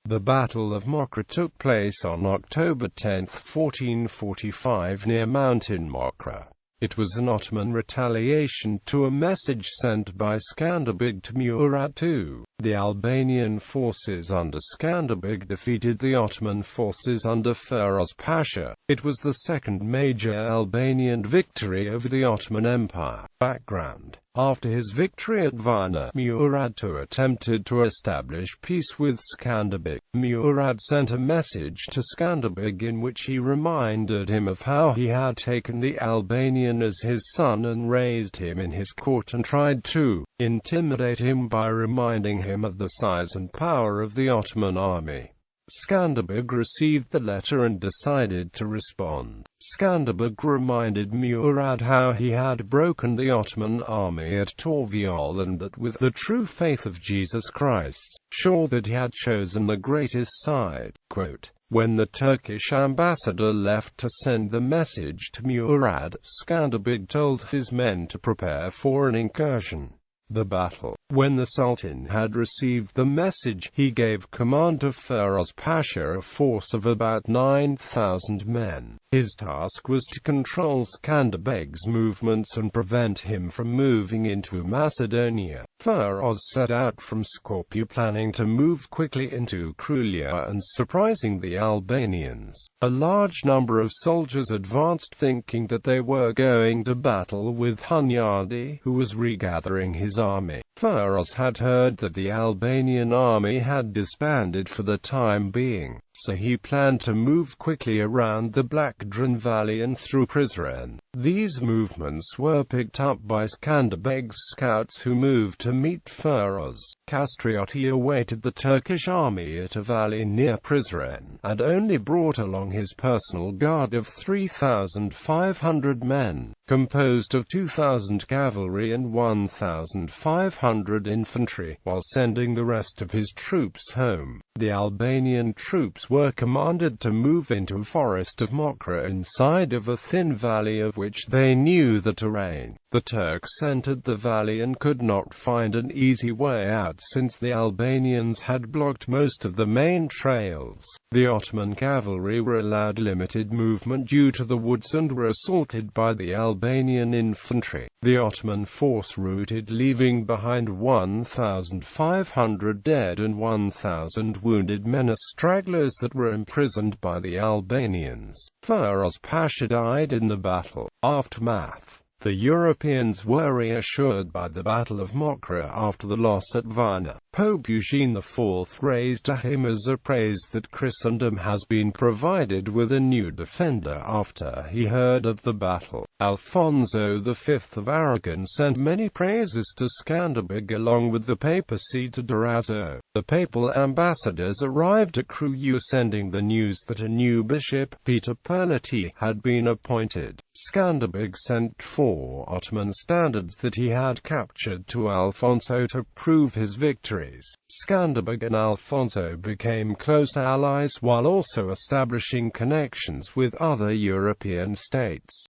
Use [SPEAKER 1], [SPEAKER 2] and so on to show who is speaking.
[SPEAKER 1] The Battle of Mokra took place on October 10, 1445 near Mountain Mokra. It was an Ottoman retaliation to a message sent by Skanderbeg to Murad II. The Albanian forces under Skanderbeg defeated the Ottoman forces under Firuz Pasha. It was the second major Albanian victory over the Ottoman Empire. Background: after his victory at Varna, Murad II attempted to establish peace with Skanderbeg. Murad sent a message to Skanderbeg in which he reminded him of how he had taken the Albanian as his son and raised him in his court, and tried to intimidate him by reminding him of the size and power of the Ottoman army. Skanderbeg received the letter and decided to respond. Skanderbeg reminded Murad how he had broken the Ottoman army at Torviol, and that with the true faith of Jesus Christ, sure that he had chosen the greatest side. Quote, when the Turkish ambassador left to send the message to Murad, Skanderbeg told his men to prepare for an incursion. The battle. When the Sultan had received the message, he gave command to Firuz Pasha a force of about 9,000 men. His task was to control Skanderbeg's movements and prevent him from moving into Macedonia. Firuz set out from Skopje planning to move quickly into Krulia and surprising the Albanians. A large number of soldiers advanced thinking that they were going to battle with Hunyadi, who was regathering his army. Firuz had heard that the Albanian army had disbanded for the time being, so he planned to move quickly around the Black Dran Valley and through Prizren. These movements were picked up by Skanderbeg's scouts, who moved to meet Firuz. Castriotti awaited the Turkish army at a valley near Prizren, and only brought along his personal guard of 3,500 men, composed of 2,000 cavalry and 1,500 infantry, while sending the rest of his troops home. The Albanian troops were commanded to move into a forest of Mokra inside of a thin valley of which they knew the terrain. The Turks entered the valley and could not find an easy way out since the Albanians had blocked most of the main trails. The Ottoman cavalry were allowed limited movement due to the woods and were assaulted by the Albanian infantry. The Ottoman force routed, leaving behind 1,500 dead and 1,000 wounded men as stragglers that were imprisoned by the Albanians. Firuz Pasha died in the battle. Aftermath. The Europeans were reassured by the Battle of Mokra after the loss at Varna. Pope Eugene IV raised a hymn as a praise that Christendom has been provided with a new defender after he heard of the battle. Alfonso V of Aragon sent many praises to Skanderbeg along with the papacy to Durazzo. The papal ambassadors arrived at Kruju sending the news that a new bishop, Peter Perletti, had been appointed. Skanderbeg sent 4 Ottoman standards that he had captured to Alfonso to prove his victories. Skanderbeg and Alfonso became close allies while also establishing connections with other European states.